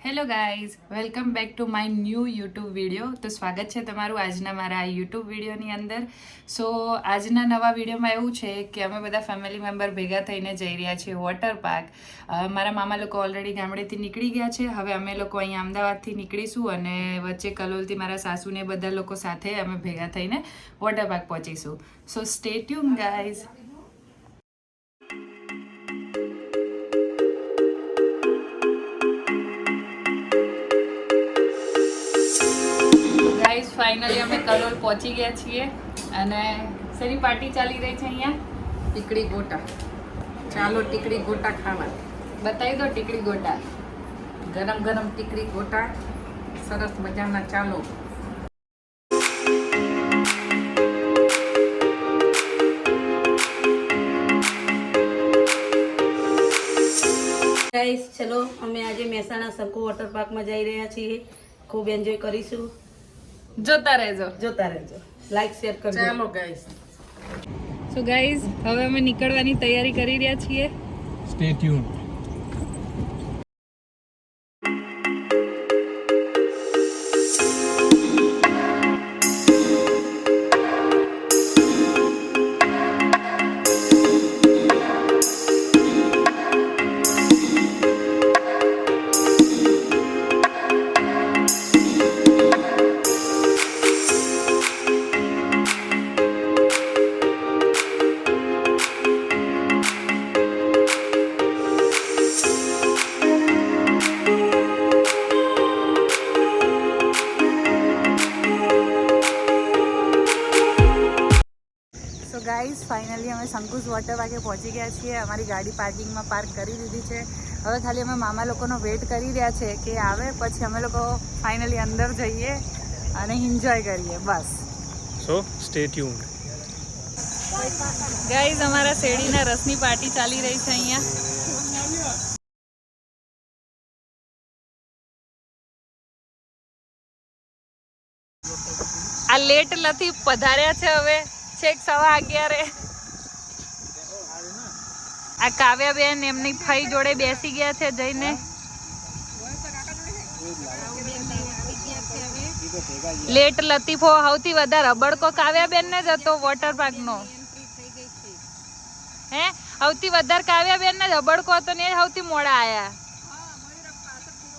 Hello guys, welcome back to my new YouTube video. તો સ્વાગત છે તમારું આજના મારા આ યુટ્યુબ વિડીયોની અંદર. સો આજના નવા વિડીયોમાં એવું છે કે અમે બધા ફેમિલી મેમ્બર ભેગા થઈને જઈ રહ્યા છીએ વોટર પાર્ક. મારા મામા લોકો ઓલરેડી ગામડેથી નીકળી ગયા છે. હવે અમે લોકો અહીંયા અમદાવાદથી નીકળીશું અને વચ્ચે કલોલથી મારા સાસુને બધા લોકો સાથે અમે ભેગા થઈને વોટર પાર્ક પહોંચીશું. So stay tuned guys. Guys finally અમે કલોલ પહોંચી ગયા છીએ અને શેની પાર્ટી ચાલી રહી છે અહીંયા? ટીકડી ગોટા. ચાલો ટીકડી ગોટા ખાવા. બતાવી દો ટીકડી ગોટા. ગરમ ગરમ ટીકડી ગોટા સરસ મજાના. ચાલો. ગાઈસ ચલો અમે આજે મહેસાણા સરખુ વોટર પાર્કમાં જઈ રહ્યા છીએ. ખૂબ એન્જોય કરીશું. જોતા રહેજો. લાઈક શેર કરજો. ચાલો ગાઈસ. સો ગાઈઝ હવે અમે નીકળવાની તૈયારી કરી રહ્યા છીએ. Stay tuned. ગાઈઝ ફાઇનલી અમે શંકુશ વોટર પાર્કે પહોંચી ગયા છીએ. અમારી ગાડી પાર્કિંગમાં પાર્ક કરી દીધી છે. હવે ખાલી અમે મામા લોકોનો વેઇટ કરી રહ્યા છે કે આવે પછી અમે લોકો ફાઇનલી અંદર જઈએ અને એન્જોય કરીએ બસ. So stay tuned. ગાઈઝ અમારા શેરડીના રસની પાર્ટી ચાલી રહી છે અહીંયા. આ લેટ નથી પધાર્યા છે હવે છેક 11:15. આ કાવ્યાબેન એમની ફઈ જોડે બેસી ગયા છે જઈને. લેટ લતીફો સૌથી વધારે અબડકો કાવ્યાબેન ને જ હતો વોટર પાર્ક નો. હે સૌથી વધારે કાવ્યાબેન ને જ અબડકો હતો ને સૌથી મોડા આયા.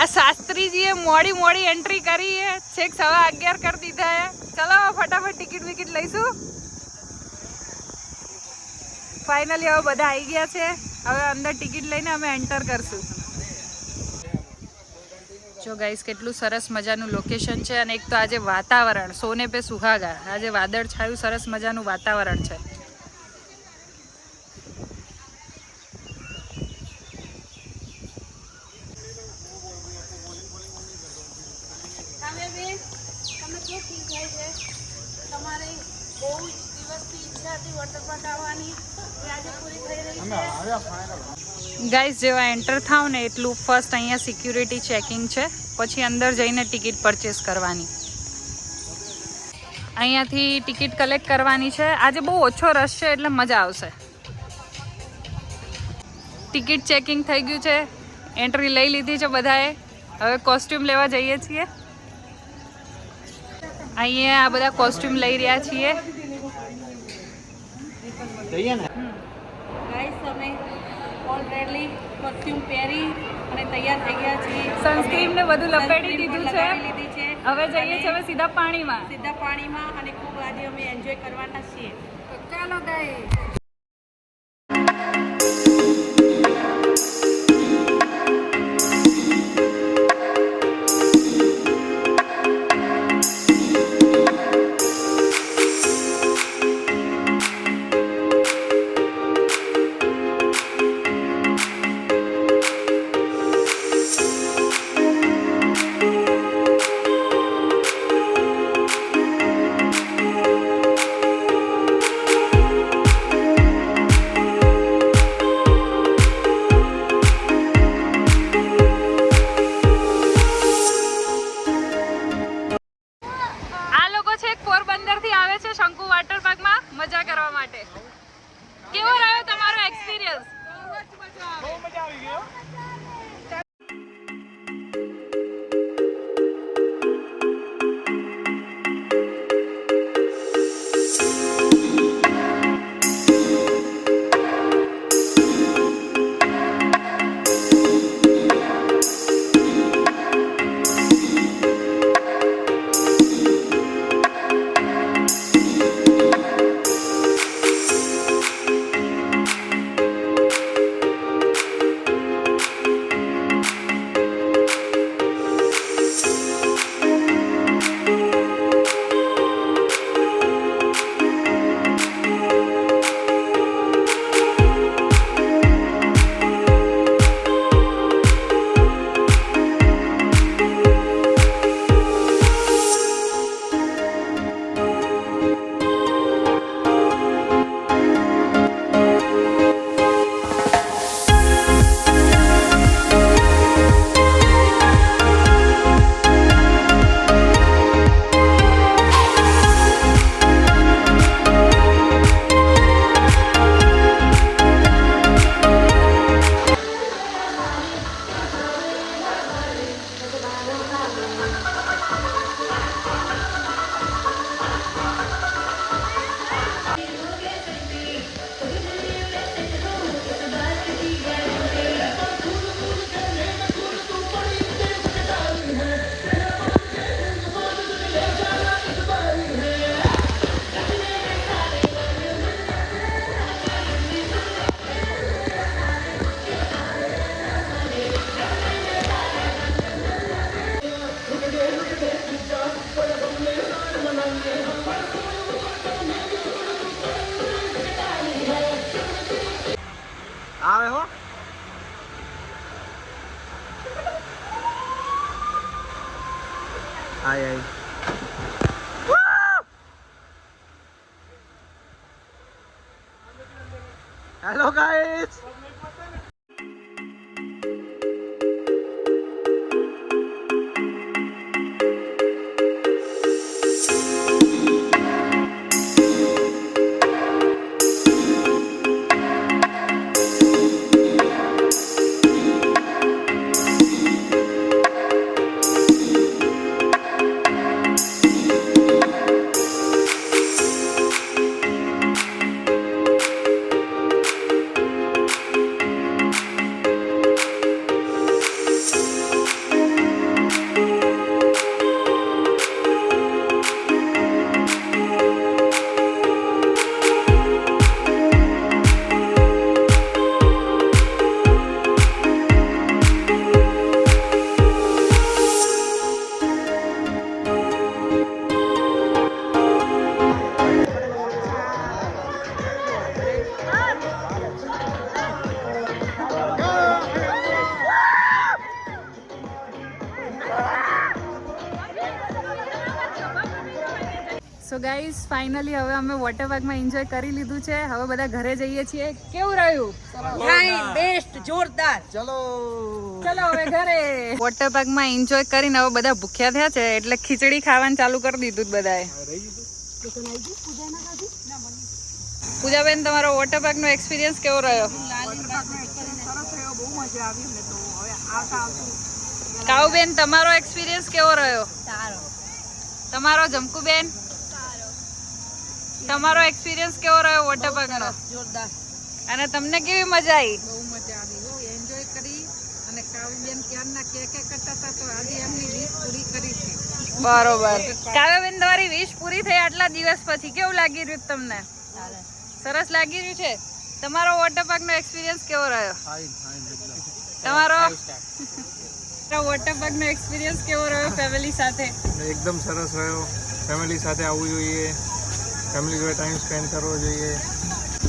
આ શાસ્ત્રીજીએ મોડી એન્ટ્રી કરી છે. છેક 11:15 કરી દીધા છે. ચલો ફટાફટ ટિકિટ વિકિટ લઈશું. ફાઇનલી હવે બધા આવી ગયા છે. હવે અંદર ટિકિટ લઈને અમે એન્ટર કરશું. જો ગાઈસ કેટલું સરસ મજાનું લોકેશન છે અને એક તો આજે વાતાવરણ સોને પે સુહાગા. આજે વાદળ છાયું સરસ મજાનું વાતાવરણ છે. ગાઈસ જેવા એન્ટર થાવ ને એટલું ફર્સ્ટ અહીંયા સિક્યુરિટી ચેકિંગ છે. પછી અંદર જઈને ટિકિટ પરચેસ કરવાની. અહીંયાથી ટિકિટ કલેક્ટ કરવાની છે. આજે બહુ ઓછો રશ છે એટલે મજા આવશે. ટિકિટ ચેકિંગ થઈ ગયું છે. એન્ટ્રી લઈ લીધી છે બધાએ. હવે કોસ્ટ્યુમ લેવા જઈએ છીએ. અહીંયા આ બધા કોસ્ટ્યુમ લઈ રહ્યા છીએ. ગાઈસ અમે ઓલરેડી કોસ્ટ્યુમ પહેરી અને તૈયાર થઈ ગયા છીએ. સનસ્ક્રીન ને બધું લપેટી દીધું છે. લીધી છે. હવે જઈએ છીએ સીધા પાણીમાં અને ખૂબ આજે અમે એન્જોય કરવાના છીએ. તો ચાલો guys. Hi hello guys. So guys finally હવે અમે વોટર પાર્કમાં એન્જોય કરી લીધું છે. હવે બધા ઘરે જઈએ છીએ. કેવું રહ્યું? બેસ્ટ જોરદાર. ચલો ચલો હવે ઘરે. વોટર પાર્કમાં એન્જોય કરીને હવે બધા ભૂખ્યા થયા છે એટલે ખીચડી ખાવાનું ચાલુ કરી દીધું બધાએ. પૂજાબેન, તમારો વોટર પાર્ક નો એક્સપિરિયન્સ કેવો રહ્યો? કાઉબેન, તમારો એક્સપિરિયન્સ કેવો રહ્યો? તમારો જમકુબેન, તમારો એક્સપિરિયન્સ કેવો રહ્યો વોટર પાર્ક નો? જોરદાર. અને તમને કેવી મજા આવી? બહુ મજા આવી હો, એન્જોય કરી. અને કાવ્યબેન ક્યારના કે કરતા હતા તો આજે એમની વીસ પૂરી કરી છે. બરોબર. કાવ્યબેન, તમારી વિશ પૂરી થઈ આટલા દિવસ પછી. કેવું લાગી રહ્યું તમને? સરસ લાગી રહ્યું છે. તમારો વોટર પાર્ક નો એક્સપિરિયન્સ કેવો રહ્યો? તમારો વોટર પાર્ક નો એક્સપિરિયન્સ કેવો રહ્યો ફેમિલી સાથે? એકદમ સરસ રહ્યો. ફેમિલી સાથે આવવું જોઈએ, ફેમિલી જોડે ટાઈમ સ્પેન્ડ કરવો જોઈએ.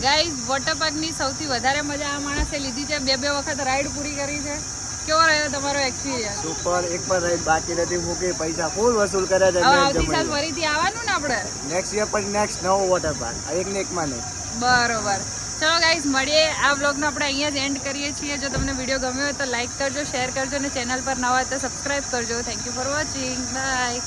ગાઈઝ, વોટર પાર્ક ની સૌથી વધારે મજા આ માણસે લીધી છે. બે વખત રાઈડ પૂરી કરી છે. કેવો રહ્યો તમારો એક્સપિરિયન્સ? સુપર. એક પર રાઈડ બાકી નથી મૂકી, પૈસા ફૂલ વસૂલ કર્યા છે. હવે આવતી સાલ ફરીથી આવવાનું ને આપણે? નેક્સ્ટ યર પછી નેક્સ્ટ નવો વોટર પાર્ક. આ એક ને એકમાં નહીં. બરોબર. ચલો ગાઈઝ, મળીએ. આ વ્લોગનો આપણે અહીંયા જ એન્ડ કરીએ છીએ. જો તમને વિડીયો ગમ્યો હોય તો લાઈક કરજો, શેર કરજો અને ચેનલ પર નવા હોય તો સબસ્ક્રાઈબ કરજો. Thank you for watching. By.